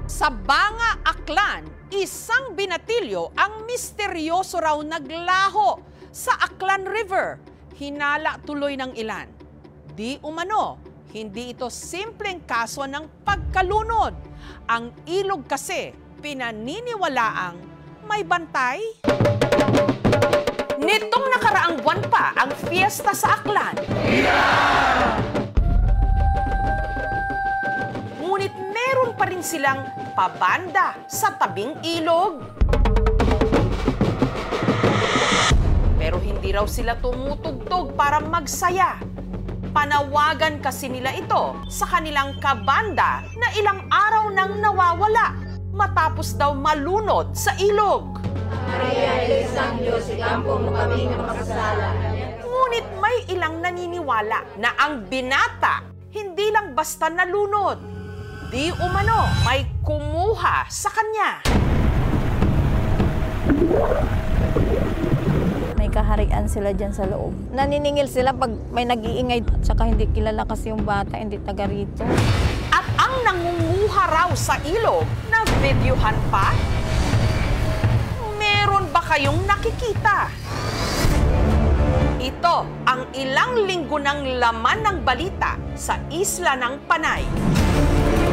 Sa Banga, Aklan, isang binatilyo ang misteryoso raw naglaho sa Aklan River. Hinala tuloy ng ilan. Di umano, hindi ito simpleng kaso ng pagkalunod. Ang ilog kasi pinaniniwalaang may bantay. Nitong nakaraang buwan pa ang fiesta sa Aklan. Ngunit meron pa rin silang pabanda sa tabing ilog. Pero hindi raw sila tumutugtog para magsaya. Panawagan kasi nila ito sa kanilang kabanda na ilang araw nang nawawala matapos daw malunod sa ilog. Maria, isang Diyos, ikampo mo kami ng makasala. Ngunit may ilang naniniwala na ang binata hindi lang basta nalunod. Di umano may kumuha sa kanya. May kaharian sila dyan sa loob. Naniningil sila pag may nag-iingay at saka hindi kilala kasi yung bata, hindi taga rito. At ang nangunguha raw sa ilog na videohan pa? Meron ba kayong nakikita? Ito ang ilang linggo ng laman ng balita sa isla ng Panay.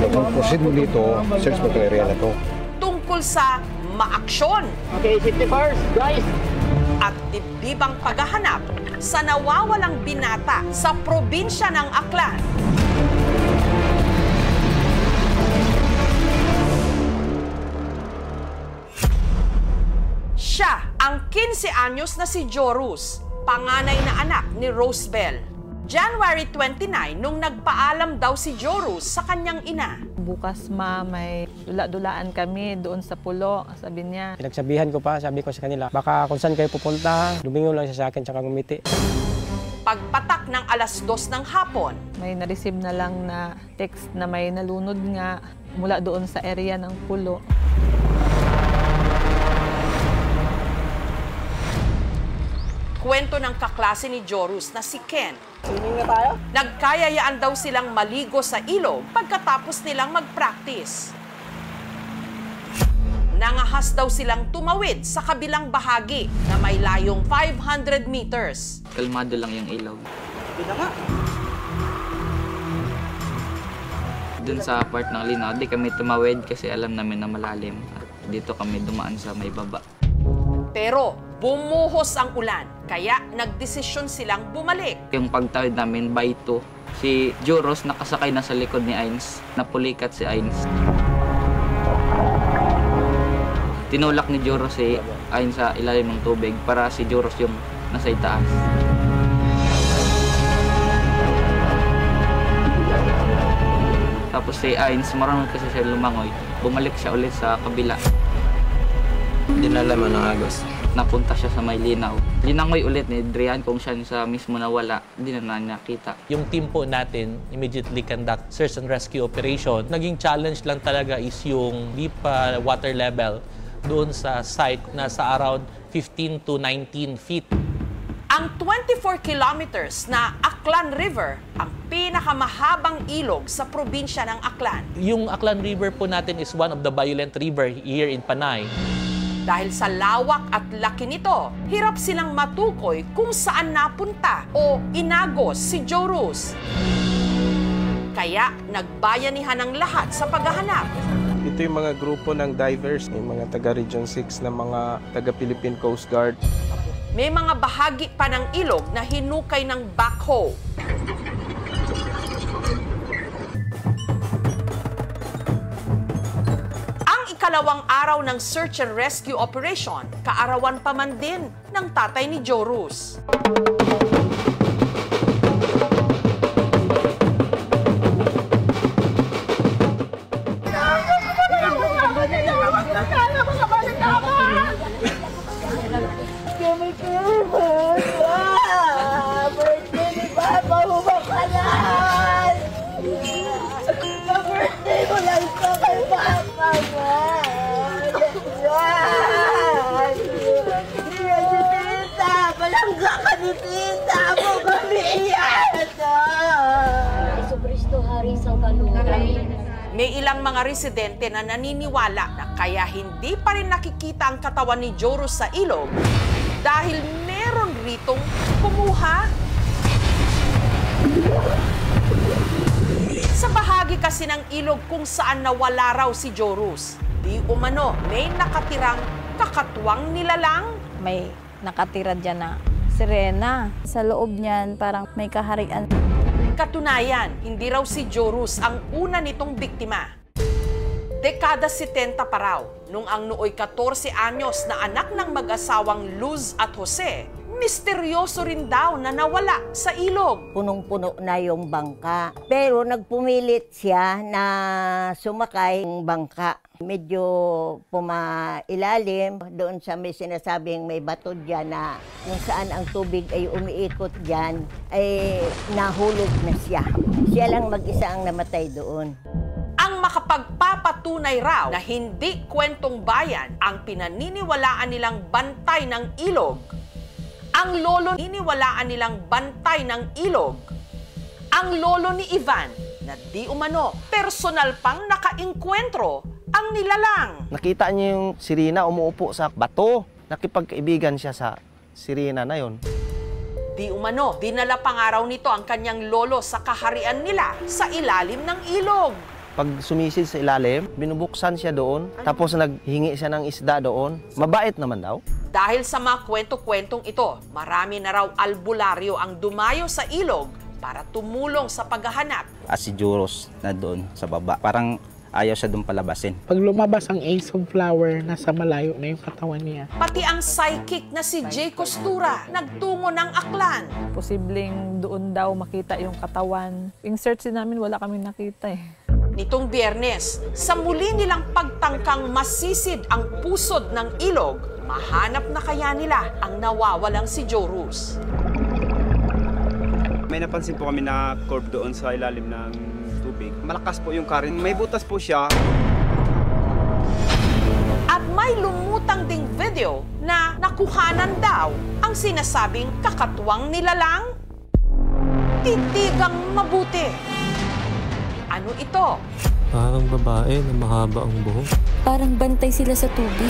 Ang proceed dito, search mo itong area na to. Tungkol sa maaksyon. Okay, safety first, guys. At dibdibang paghahanap sa nawawalang binata sa probinsya ng Aklan. Siya ang 15 anyos na si Jorus, panganay na anak ni Rosebel. January 29 nung nagpaalam daw si Jorus sa kanyang ina. Bukas ma, may dula-dulaan kami doon sa pulo, sabi niya. Pinagsabihan ko pa, sabi ko sa kanila, baka kung saan kayo pupunta, lumingon lang siya sa akin tsaka ngumiti. Pagpatak ng 2:00 ng hapon, May na-receive na lang na text na may nalunod nga mula doon sa area ng pulo. kwento ng kaklase ni Jorus na si Ken. Swimming na tayo? Nagkayayaan daw silang maligo sa ilog pagkatapos nilang mag-practice. Nangahas daw silang tumawid sa kabilang bahagi na may layong 500 meters. Kalmado lang yung ilog. Hindi na nga. Dun sa part ng linaw, di kami tumawid kasi alam namin na malalim. At dito kami dumaan sa may baba. Pero bumuhos ang ulan, kaya nagdesisyon silang bumalik. Yung pagtawid namin by 2, si Joros nakasakay na sa likod ni Ains. Napulikat si Ains. Tinulak ni Joros si Ains sa ilalim ng tubig para si Joros yung nasa itaas. Tapos si Ains, marunong kasi siya lumangoy. Bumalik siya ulit sa kabila. Dinala mo ng agos. Napunta siya sa may linaw. Linangoy ulit ni Drian kung siya sa mismo nawala. Hindi na nakita. Yung team po natin immediately conduct search and rescue operation. Naging challenge lang talaga is yung deep water level doon sa site na sa around 15 to 19 feet. Ang 24 kilometers na Aklan River ang pinakamahabang ilog sa probinsya ng Aklan. Yung Aklan River po natin is one of the violent river here in Panay. Dahil sa lawak at laki nito, hirap silang matukoy kung saan napunta o inagos si Joros. Kaya nagbayanihan ang lahat sa paghahanap. Ito yung mga grupo ng divers, yung mga taga Region 6 na mga taga Philippine Coast Guard. May mga bahagi pa ng ilog na hinukay ng backhoe. Ikalawang araw ng search and rescue operation, kaarawan pa man din ng tatay ni Joros. May ilang mga residente na naniniwala na kaya hindi pa rin nakikita ang katawan ni Joros sa ilog dahil meron ritong kumuha. Sa bahagi kasi ng ilog kung saan nawala raw si Joros, di umano may nakatirang kakatwang nilalang. May nakatira dyan na sirena. Sa loob niyan, parang may kaharian. Katunayan, hindi raw si Joros ang una nitong biktima. Dekada 70 pa raw, nung ang nooy 14 anyos na anak ng mag-asawang Luz at Jose, misteryoso rin daw na nawala sa ilog. Punong-puno na yung bangka. Pero nagpumilit siya na sumakay ng bangka. Medyo pumailalim doon sa may sinasabing may bato dyan na kung saan ang tubig ay umiikot dyan, ay nahulog na siya. Siya lang mag-isa ang namatay doon. Ang makapagpapatunay raw na hindi kwentong bayan ang pinaniniwalaan nilang bantay ng ilog, ang lolo niniwalaan nilang bantay ng ilog, ang lolo ni Ivan na di umano personal pang nakainkwentro ang nilalang. Nakita niya yung sirena umuupo sa bato. Nakipagkaibigan siya sa sirena na yon. Di umano, dinala pangaraw nito ang kanyang lolo sa kaharian nila sa ilalim ng ilog. Pag sumisid sa ilalim, binubuksan siya doon, tapos naghingi siya ng isda doon. Mabait naman daw. Dahil sa mga kwento-kwentong ito, marami na raw albularyo ang dumayo sa ilog para tumulong sa paghahanap. Si Joros na doon sa baba. Parang ayaw siya doon palabasin. Pag lumabas ang Ace of Flower, nasa malayo na yung katawan niya. Pati ang psychic na si Jay Costura, nagtungo ng Aklan. Posibleng doon daw makita yung katawan. Yung search din namin, wala kami nakita eh. Nitong Biyernes, sa muli nilang pagtangkang masisid ang pusod ng ilog, mahanap na kaya nila ang nawawalang si Joros. May napansin po kami na curve doon sa ilalim ng tubig. Malakas po yung current. May butas po siya. At may lumutang ding video na nakuhanan daw ang sinasabing kakatwang nilalang. Titigang mabuti. Ano ito? Parang babae na mahaba ang buhok. Parang bantay sila sa tubig.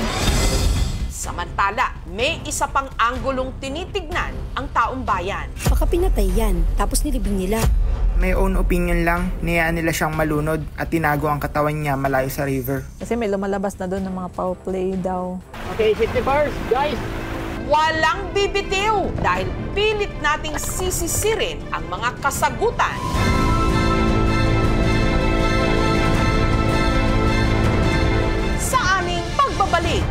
Samantala, may isa pang anggulong tinitignan ang taong bayan. Baka pinatay yan, tapos nilibing nila. May own opinion lang, niyaan nila siyang malunod at tinago ang katawan niya malayo sa river. Kasi may lumalabas na doon ng mga foul play daw. Okay, 51st, guys! Walang bibitiw dahil pilit nating sisisirin ang mga kasagutan. Sa aming pagbabalik.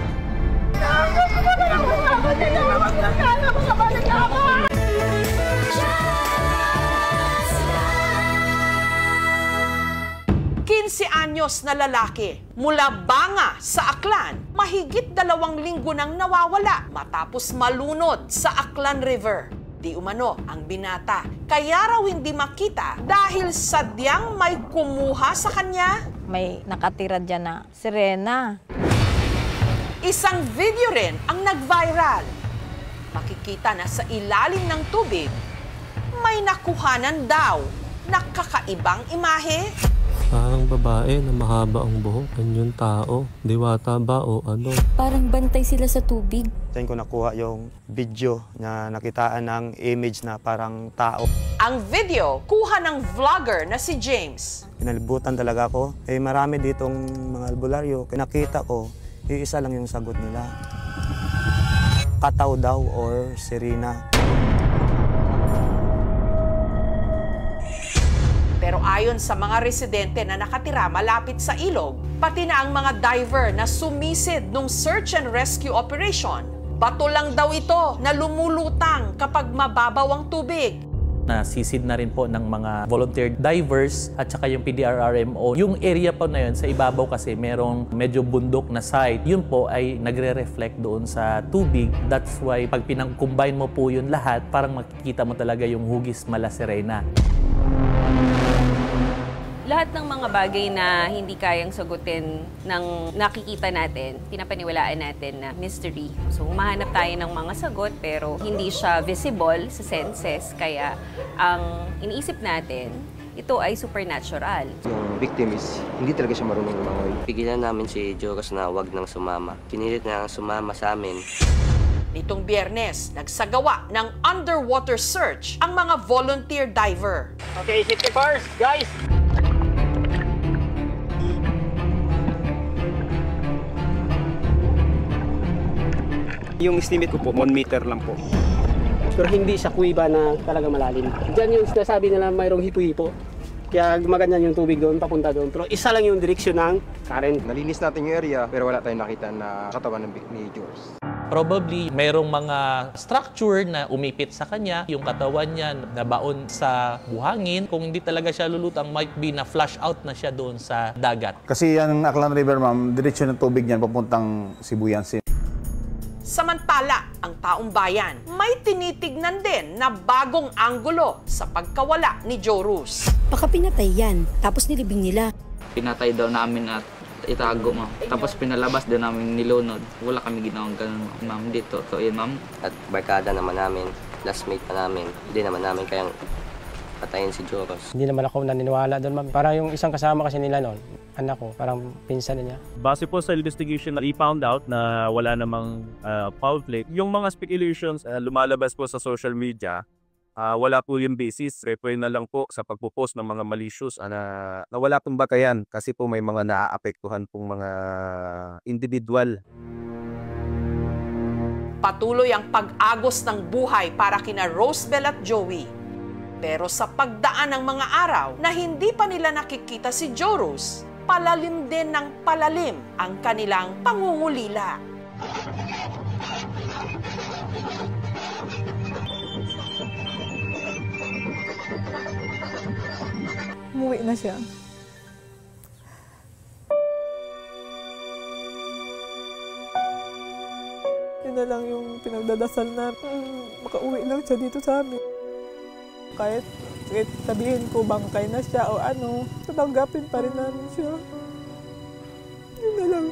Anyos na lalaki mula Banga sa Aklan, mahigit 2 linggo nang nawawala matapos malunod sa Aklan River. Di umano ang binata, kaya raw hindi makita dahil sadyang may kumuha sa kanya. May nakatira dyan na sirena. Isang video rin ang nag-viral. Makikita na sa ilalim ng tubig, may nakuhanan daw na kakaibang imahe. Parang babae na mahaba ang buhok. Yung tao, diwata ba o ano? Parang bantay sila sa tubig. Diyan ko nakuha yung video na nakitaan ng image na parang tao. Ang video, kuha ng vlogger na si James. Pinalibutan talaga ako. Marami ditong mga albularyo. Nakita ko, isa lang yung sagot nila. Kataw daw or sirena. Pero ayon sa mga residente na nakatira malapit sa ilog, pati na ang mga diver na sumisid nung search and rescue operation, bato lang daw ito na lumulutang kapag mababaw ang tubig. Nasisid na rin po ng mga volunteer divers at saka yung PDRRMO. Yung area po na yun, sa ibabaw kasi merong medyo bundok na site. Yun po ay nagre-reflect doon sa tubig. That's why pag pinang-combine mo po yun lahat, parang makikita mo talaga yung hugis mala sirena. Lahat ng mga bagay na hindi kayang sagutin ng nakikita natin, pinapaniwalaan natin na mystery. So, humahanap tayo ng mga sagot pero hindi siya visible sa senses. Kaya ang iniisip natin ito ay supernatural. Yung victim is hindi talaga siya marunong lumangoy. Pigilan namin si Joros na wag nang sumama. Pinilit na sumama sa amin. Nitong Biyernes, nagsagawa ng underwater search ang mga volunteer diver. Okay, safety first, guys! Yung estimate ko po, 1 meter lang po. Pero hindi sa kuiba na talaga malalim. Diyan yung sinasabi nila mayroong hipo-hipo. Kaya gumaganyan yung tubig doon, papunta doon. Pero isa lang yung direksyon ng current. Nalinis natin yung area, pero wala tayong nakita na katawan ni Joros. Probably mayroong mga structure na umipit sa kanya, yung katawan niya nabaon sa buhangin. Kung hindi talaga siya lulutang, might be na flush out na siya doon sa dagat. Kasi ang Aklan River, ma'am, diretsyon ng tubig niyan papuntang Sibuyan. Samantala, ang taong bayan may tinitignan din na bagong anggulo sa pagkawala ni Joros. Baka pinatay yan, tapos nilibing nila. Pinatay daw namin at itago, ma'am. Tapos pinalabas din namin nilunod. Wala kami ginawang ganun, ma'am. Dito, to yun, ma'am. At barkada naman namin, classmate pa namin. Hindi naman namin kayang patayin si Joros. Hindi naman ako naniniwala doon, ma'am. Parang yung isang kasama kasi nila noon, anak ko, parang pinsan niya. Base po sa investigation, we found out na wala namang foul play. Yung mga speculations lumalabas po sa social media, wala po yung basis. Refer na lang po sa pagpo-post ng mga malicious na wala pong batayan kasi po may mga naaapektuhan pong mga individual. Patuloy ang pag-agos ng buhay para kina Rosebel at Joey. Pero sa pagdaan ng mga araw na hindi pa nila nakikita si Joros, palalim din ng palalim ang kanilang pangungulila. Umuwi na siya. Yun na lang yung pinagdadasal na makauwi lang siya dito sa amin. Kahit sabihin ko bangkay na siya o ano, tatanggapin pa rin namin siya. Yun na lang.